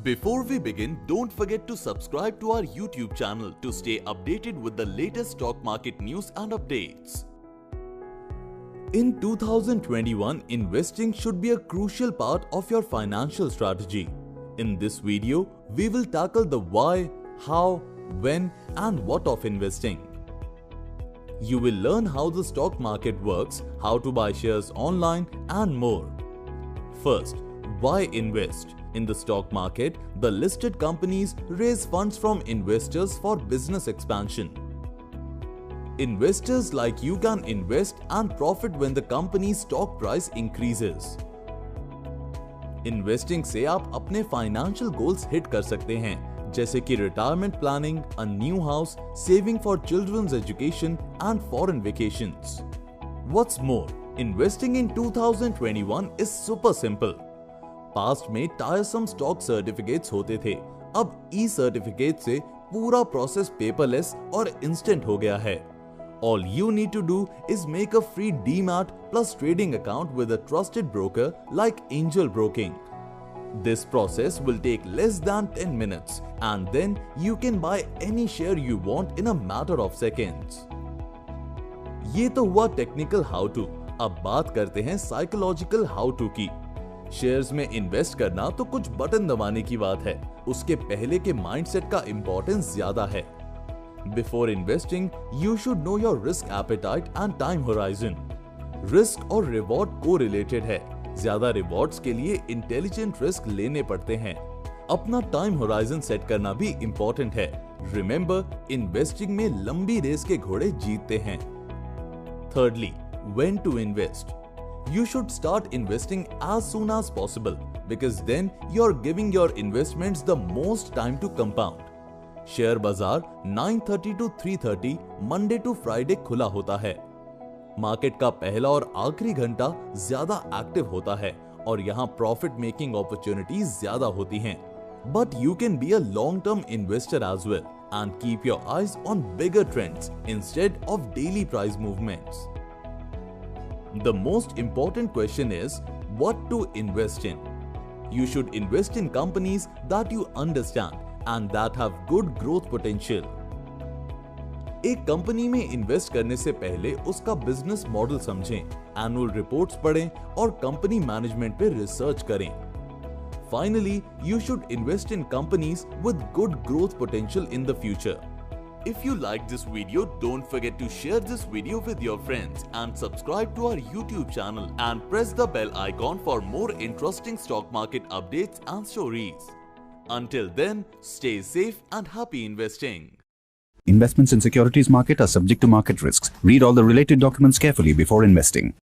Before we begin, don't forget to subscribe to our YouTube channel to stay updated with the latest stock market news and updates. In 2021, investing should be a crucial part of your financial strategy. In this video, we will tackle the why, how, when, and what of investing. You will learn how the stock market works, how to buy shares online, and more. First, why invest? In the stock market, the listed companies raise funds from investors for business expansion. Investors like you can invest and profit when the company's stock price increases. Investing से आप अपने financial goals hit कर सकते हैं, जैसे कि retirement planning, a new house, saving for children's education and foreign vacations. What's more, investing in 2021 is super simple. Past में टायरसम स्टॉक सर्टिफिकेट्स होते थे, अब ई सर्टिफिकेट से पूरा प्रोसेस पेपरलेस और इंस्टेंट हो गया है. All you need to do is make a free DMAT plus trading account with a trusted broker like Angel Broking. This process will take less than 10 minutes and then you can buy any share you want in a matter of seconds. ये तो हुआ technical how to. अब बात करते हैं psychological how to की. Shares में invest करना तो कुछ बटन दबाने की बात है, उसके पहले के माइंडसेट का इंपॉर्टेंस ज्यादा है. Before investing, you should know your risk appetite and time horizon. Risk और रिवॉर्ड को-रिलेटेड है. ज्यादा रिवॉर्ड्स के लिए इंटेलिजेंट रिस्क लेने पड़ते हैं. अपना टाइम होराइजन सेट करना भी इंपॉर्टेंट है. रिमेंबर, इन्वेस्टिंग में लंबी रेस के घोड़े जीतते हैं. Thirdly, when to invest? You should start investing as soon as possible because then you're giving your investments the most time to compound. Share बाजार 9:30 to 3:30 मंडे टू फ्राइडे खुला होता है. मार्केट का पहला और आखिरी घंटा ज्यादा एक्टिव होता है और यहाँ प्रॉफिट मेकिंग अपॉर्चुनिटीज ज्यादा होती हैं. But you can be a long term investor as well and keep your eyes on bigger trends instead of daily price movements. The most important question is what to invest in. You should invest in companies that you understand and that have good growth potential. एक company में invest करने से पहले उसका business model समझें, annual reports पढ़ें और company management पे रिसर्च करें. Finally, you should invest in companies with good growth potential in the future. If you like this video, don't forget to share this video with your friends and subscribe to our YouTube channel and press the bell icon for more interesting stock market updates and stories. Until then, stay safe and happy investing. Investments in securities market are subject to market risks. Read all the related documents carefully before investing.